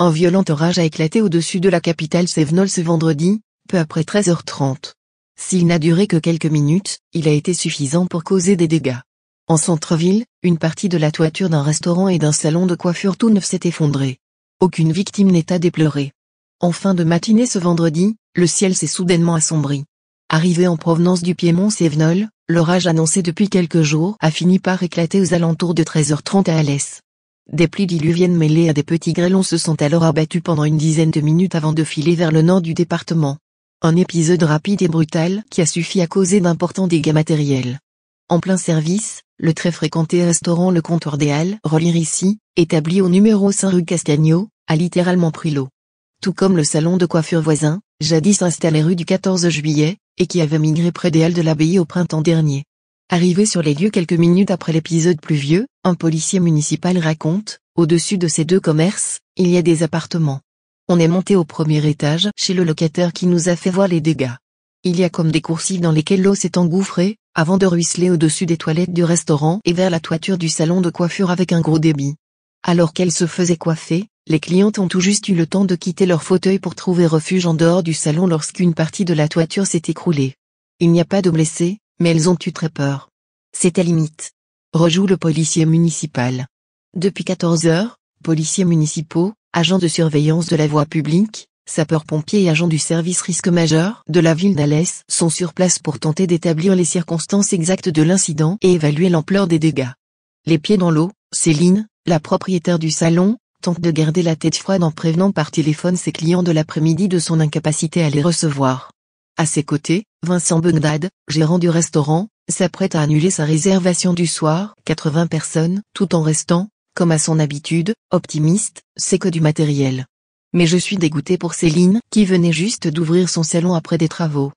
Un violent orage a éclaté au-dessus de la capitale Sevnol ce vendredi, peu après 13h30. S'il n'a duré que quelques minutes, il a été suffisant pour causer des dégâts. En centre-ville, une partie de la toiture d'un restaurant et d'un salon de coiffure tout neuf s'est effondrée. Aucune victime n'est à déplorer. En fin de matinée ce vendredi, le ciel s'est soudainement assombri. Arrivé en provenance du Piémont Sevnol, l'orage annoncé depuis quelques jours a fini par éclater aux alentours de 13h30 à Alès. Des pluies diluviennes mêlées à des petits grêlons se sont alors abattus pendant une dizaine de minutes avant de filer vers le nord du département. Un épisode rapide et brutal qui a suffi à causer d'importants dégâts matériels. En plein service, le très fréquenté restaurant Le Comptoir des Halles, relire ici, établi au numéro 5 rue Castagno, a littéralement pris l'eau. Tout comme le salon de coiffure voisin, jadis installé rue du 14 juillet, et qui avait migré près des Halles de l'Abbaye au printemps dernier. Arrivé sur les lieux quelques minutes après l'épisode pluvieux, un policier municipal raconte, au-dessus de ces deux commerces, il y a des appartements. On est monté au premier étage chez le locataire qui nous a fait voir les dégâts. Il y a comme des coursives dans lesquelles l'eau s'est engouffrée, avant de ruisseler au-dessus des toilettes du restaurant et vers la toiture du salon de coiffure avec un gros débit. Alors qu'elle se faisait coiffer, les clientes ont tout juste eu le temps de quitter leur fauteuil pour trouver refuge en dehors du salon lorsqu'une partie de la toiture s'est écroulée. Il n'y a pas de blessés, mais elles ont eu très peur. C'est à limite. Rejoue le policier municipal. Depuis 14 heures, policiers municipaux, agents de surveillance de la voie publique, sapeurs-pompiers et agents du service risque majeur de la ville d'Alès sont sur place pour tenter d'établir les circonstances exactes de l'incident et évaluer l'ampleur des dégâts. Les pieds dans l'eau, Céline, la propriétaire du salon, tente de garder la tête froide en prévenant par téléphone ses clients de l'après-midi de son incapacité à les recevoir. À ses côtés, Vincent Begdad, gérant du restaurant, s'apprête à annuler sa réservation du soir, 80 personnes, tout en restant, comme à son habitude, optimiste, c'est que du matériel. Mais je suis dégoûté pour Céline, qui venait juste d'ouvrir son salon après des travaux.